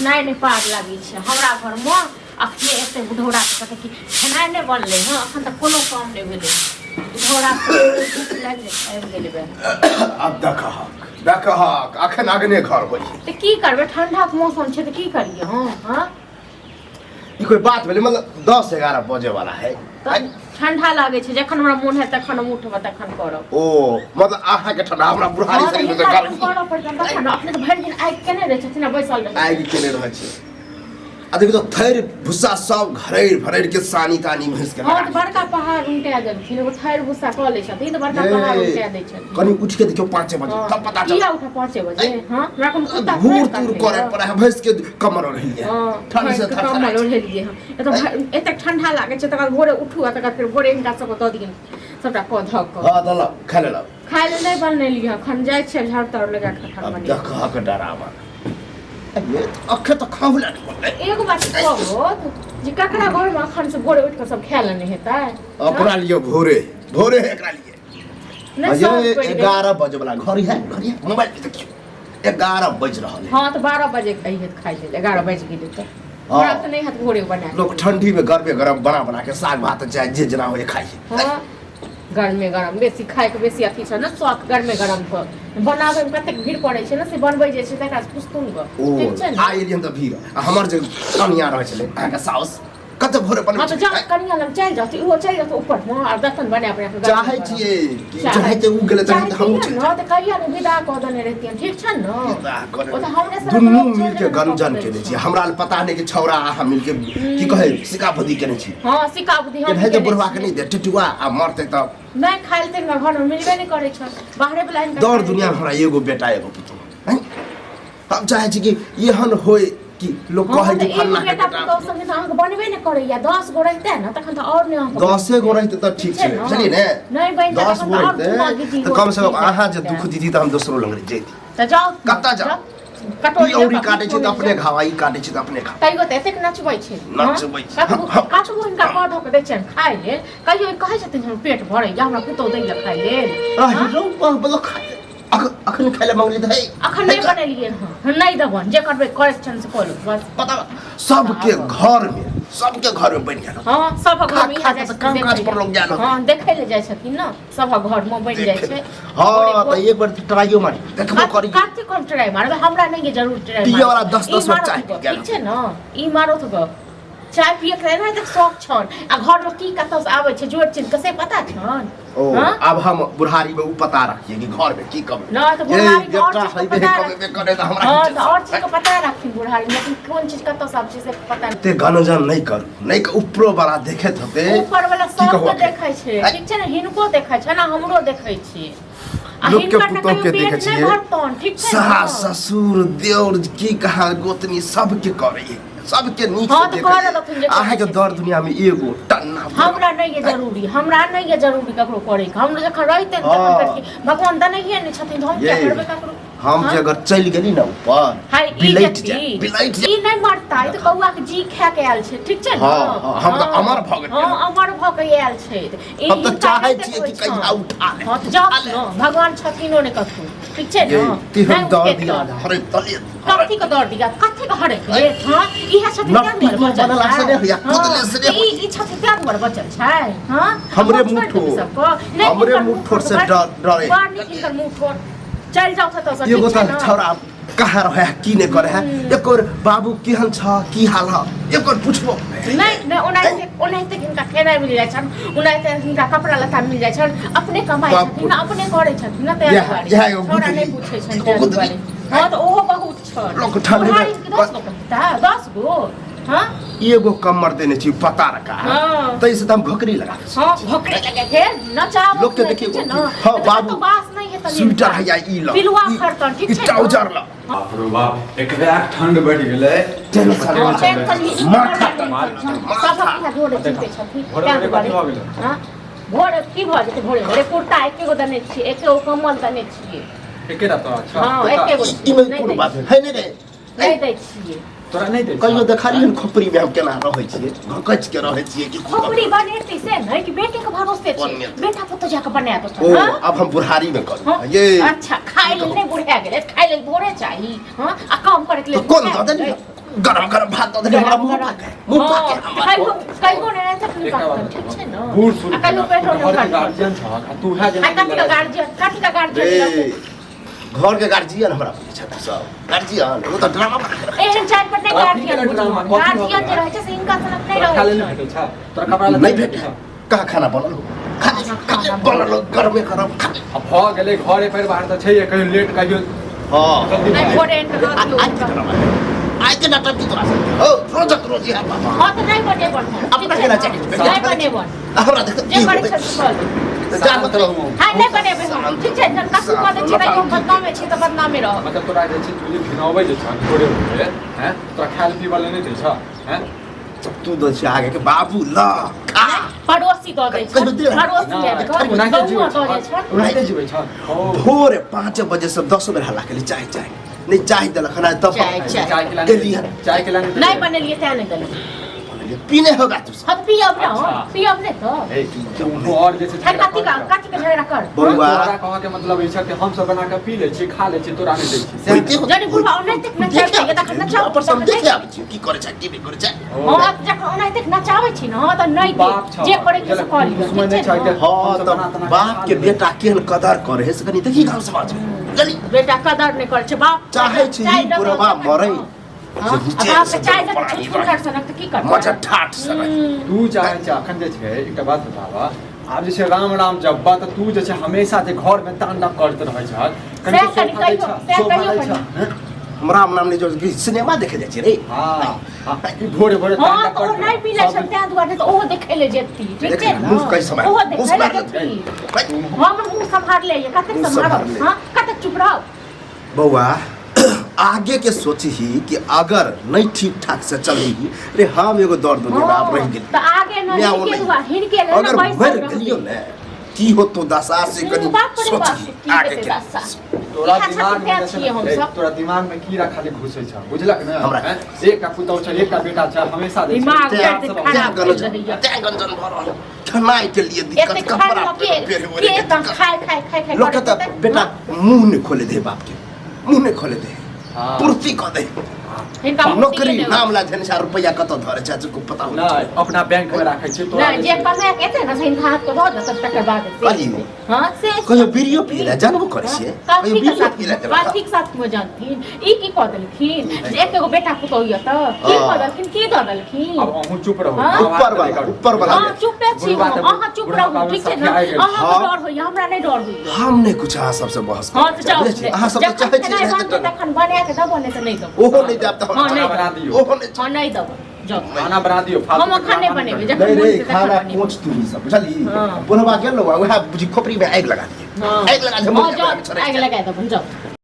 नहीं नहीं पार लगी छे हमरा घर में अखने एते बुढ़ौरा कहते कि खाना नहीं बनले हां अखन तक कोनो काम नहीं भेले बुढ़ौरा लग गेले बे अब देखा अखन आगने घर होई त की करबे ठंडा के मौसम छे त की करिए हां ई कोई बात भेले मतलब 10-11 बजे वाला है ठंडा लागे छे जखन हमरा मोन है तखन हम उठब तखन करब ओ मतलब आहा के ठंडा हमरा बुढ़ारी से करब तखन अपने तो भरि दिन आइ केने रहे छथिन बैसल रहे आइ केने रहे छे आ देखो तो थैर भुस्सा सब घरेर के सानी तानी भैंस के हां तो बड़का पहाड़ उल्टा देलखिन एगो थैर भुस्सा क ले छथिन तो बड़का पहाड़ उल्टा दै छथिन कनी उठ के देखियो 5 बजे तब पता चल किया उठा 5 बजे हां हमरा कोन कुत्ता घूर तूर करे पड़े है भैंस के कमर रही है ठंड से कमर रही है ए तो एते ठंडा लागे छै तकर भोरे उठू आ तकर फिर भोरे इनका सब द दियन सबटा क धक हां दला खाय ले नहीं बनने लिया खन जाय छै झाड़ तर लगा के खन बने देखा के डरावा ये अखे तो खावला एगो बात कहो जे ककरा घर में अखन से भोरे उठ के सब खाय लेने हेतै अपना लिए भोरे है एकरा लिए ये 11 बजे वाला घर है मोबाइल पे देखियो 11 बज रहल है हां तो 12 बजे कहिए खाइ ले 11 बज गेलै तो रात नहीं हाथ भोरे बना लोग ठंडी में गरम बना के साग भात चाहे जे जना होए खाइ हां गरमे गरम बेसी खाए के बेसी अथी छ न शौक गरमे गरम क बनावे में कतेक भीड़ पड़े छै न से बनबै जे छै तकरा से पुस्तुन ग ठीक छै आ एलियन त भीड़ हमर जे कनिया रहे छले आ के साउस कते भोरे बन हां तो जा कनिया लग चल जाती वो चल जात ऊपर में और दतन बने अपने चाहे छिए चाहे ते उ गेले त हम छ न त कहिया न विदा क देने रहतियन ठीक छ न ओ त हमरे से दुनू मिल के गंजन केने छी हमरा पता नहीं कि छौरा आ मिल के की कहे सिकाबदी केने छी हां सिकाबदी हम है जे बुढ़वा के नहीं दे टिटुआ आ मरते त नहीं खाइल ते घर में मिलबे नहीं करे छ बाहरे वाला दौड़ दुनिया में हमरा एगो बेटा एगो पुतो हैं हम चाहे छी कि एहन होय कि लोग कहे कि फलना के बेटा तो संगे त अहाँ बनबे नहीं करे या 10 गो रहते न तखन त और नहीं 10 गो रहते त ठीक छै चलिए ने नहीं बन 10 गो रहते त कम से कम आहा जे दुख दीदी त हम दोसरो लंग जेती त जाओ कत्ता जाओ कटोरी औरी काटे छै त अपने खावाई काटे छै त अपने खा तैयो त एतेक नचबै छै काटबो इनका कह धक दै छन खाइ ले कहियो कहै छथिन हम पेट भरै या हमरा पुतो दै ले खाइ ले रौ बलो खा अखन खाइले मंगली त है अखन नहीं बनेलिए हम नहीं दबन जे करबे करेक्शन से करू बस पता सबके घर में बन गेल हां सब घर में आ जाय काम काज पर लोग जानो हां देखे ले जाय छथिन न सब घर में बन जाय छै हां त एक बार ट्राइयो मारी देखबो करी काते कोन ट्राई मारबे हमरा नहीं जरूर ट्राई ये वाला 10 बार चाय पी ठीक छै न ई मारो त चाय पिए के रहे त शौक छन आ घर में की कत से आवे छै जोर चीज कसे पता छन ओ अब हम बुढ़ारी में उ पता रखिए कि घर में की कब ना तो बुढ़ारी ये बेटा है बे कबे करे त हमरा हां तो और चीज को पता रखी बुढ़ारी लेकिन कौन चीज कत सब चीज से पता ते गनजन नहीं करू नहीं ऊपरो वाला देखे थते ऊपर वाला सब को देखै छै ठीक छै न हिनको देखै छै न हमरो देखै छी लोग के पुतो के देखे छिए सास ससुर देवर की कहा गोतनी सब के करे सबके नीक से देखे आहा के दर दुनिया में एगो टन्ना हमरा नहीं ये जरूरी ककरो करे हम जखन रहते भगवान द नहीं है छथिन हम क्या करबे ककरो हम जे अगर चल गेली न ऊपर बिलाइट ई नहीं मरता ई तो कौआ के जी खा के आयल छै ठीक छै न हम त अमर भ गेल हां अमर भ के आयल छै हम त चाहै छियै कि कहिया उठा ले हां त जाओ न भगवान छथिनो ने कथु ठीक छै न ती हम दर दिया हरे तले कथि के दर दिया कथि के हरे हां इहा छथिन नट्टी बनल आसे ने या कुदले से ई छथिन क्या घर बचल छै हां हमरे मुठो से डरे बानी इनकर मुठो चल जाओ त सब एगो त छौरा कहाँ रहे की ने करे है एकर बाबू केहन छ की हाल ह एकर पूछबो नहीं उन्हें इनका खेनाइ मिल जाय छन उन्हें इनका कपड़ा लत्ता मिल जाय छन अपने कमाई छथिन अपने करे छथिन न तैयार छोरा नहीं पूछे छन तैयार हां तो ओहो बहुत छ लोग ठंडे 10 गो हां एगो कमर देने छी पता रखा त इसे हम भोकरी लगा हां भोकरी लगा के नचाव लोग के देखिए हां बाबू तो बास नहीं है त स्वेटर है या ई ल पिलुआ खरतन ठीक छै ट्राउजर ल बाप रे बाप एक बैग ठंड बढ़ गेलै माथा सब अपना जोड़े चिंते छथि क्या करी हां भोरे की भ जेते भोरे कुर्ता एके गो दने छी एके गो कम्बल दने छी एकेटा तो अच्छा हां एके गो इमे कोन बात है ने रे नहीं दै छिए तोरा नहीं दे कहियो देखलियन खोपड़ी में हम केना रहै छिए घकच के रहै छिए कि खोपड़ी बनेती से नहीं कि बेटे के भरोसे छी बेटा पुतो जाके बना दो ओ अब हम बुढ़ारी में कर ये अच्छा खाइ ले नहीं बुढ़ा गेले खाइ ले भोरे चाहिए हां आ काम करे के लिए कौन द दे गरम भात दो दे हमरा मुंह पाके कहियो ने तकलीफ बात ठीक छै न बूढ़ सुन आ कहियो पेट घर होने के गार्जियन छ तू है आ कथी का गार्जियन घर के गार्जियन हमरा छथि सब गार्जियन वो तो ड्रामा एहन चार पर नहीं गार्जियन जे रहै छै से इनका सनक नहीं खा रहै ले भेटै छ तोरा कपड़ा नहीं भेटे कहाँ खाना बनल खाना बनल गरमे गरम अब भ गेलै घरे परिवार त छै कहियो लेट कहियो हां नहीं फोड़े आज के नाटक की तरह ओ रोज यार बाबा हां तो नहीं बने बन अपना केना चाहिए नहीं बने बन हमरा देख जे करे छै बोल जा मतलब हां नहीं बने बन ठीक छै जन कछु कह दे छै त हम बदनामे छै त बदनामे रह मतलब तोरा जे छै तुझे घिनावे जे छ थोड़े होते हैं तोरा खाल पीबा ले नहीं दै छ हैं तू दो से आगे के बाबू ला खा पड़ोसी दऽ दै छै पड़ोसी है घर में दऽ दै छै उनाइते जीवे छ भोर 5 बजे से 10 बजे हल्ला के लिए चाय नहीं चाय दल खाना तब चाय के लाने नहीं बनेलिए तै नहीं देलिए पीने होगा तू हम पियब नहीं तो ए तू और जे छै कथी का झगड़ा कर बउआ तोरा कह के मतलब ई छै कि हम सब बना के पी ले छी खा ले छी तोरा नहीं दै छी जनी बुढ़ा ओने तक नचाबै छै तखन नचाबै पर सब देखे आबै छी की करे छै की नहीं करे छै हां जखन ओने तक नचाबै छी न त नहीं दे जे करे के से कर लियो हां त बाप के बेटा केहन कदर करे है से कनी देखी गांव समाज में जल्दी बेटा कदर नहीं करे छै बाप चाहे छी बुढ़वा मरे बाप के चाय दे के छोड़ सनक त की करबै मजा ठाठ सनक तू चाहे छै अखन जे छै एकटा बात बतावा आब जे छै राम जब बात तू जे छै हमेशा जे घर में तांडव करते रहै छ से कहियो हम राम नाम ने जो सिनेमा देखे जाय छै रे हां ई भोरे हां तो नहीं पी ले छै तै दुआरे त ओहो देखे ले जेती ठीक छै न मुंह कैसे समय ओहो देखे ले जेती हम मुंह संभाल ले कते संभाल हां कते चुप रह बउआ आगे के सोची ही कि अगर नहीं ठीक ठाक से चली रे हम एगो दौड़ दुनिया में आप रह गेल त आगे नहीं के हुआ हिनके ले अगर मर गेलियो ने की हो तो दशा से कनी सोची आगे के तोरा दिमाग में तोरा दिमाग में कीड़ा खाली घुसे छ बुझलक न हमरा एक का पुतौ छ एक का बेटा छ हमेशा दे दिमाग त्या गंजन भरल खनाई के लिए दिक्कत कपड़ा के तम खाए लोग त बेटा मुंह नहीं खोले दे बाप के मुंह नहीं खोले दे पूर्ति कर दे नौकरी नाम ला धन 4 रुपया कत धरे छ को पता हो ना अपना बैंक में राखै छै तोरा ना जे कमे के एते ना सही हाथ को धो दे तकर बाद हां से कहियो वीडियो पीला जानबो करे छै कहियो वीडियो पीला बात ठीक साथ में जानथिन ई की क देलखिन जे एकेगो बेटा पुतौ य त की क देलखिन की द देलखिन अब अहू चुप रहो ऊपर वाला हां चुप छी अहाँ चुप रहो ठीक छै ना अहाँ डर होय हमरा नहीं डर होय हम नहीं कुछ अहाँ सबसे बहस हां तो जाओ अहाँ सब चाहे छी तखन बना के दबो नहीं तो नहीं दबो ओहो नहीं देब खाना बना दियो ओहो नहीं हां नहीं दबो जाओ खाना बना दियो हम खाने बनेबे जब रे खाना कोच तू सब बुझली बुढ़वा गेल वह बुझी खोपड़ी में आग लगा दिए आग लगा दे आग लगा दबो जाओ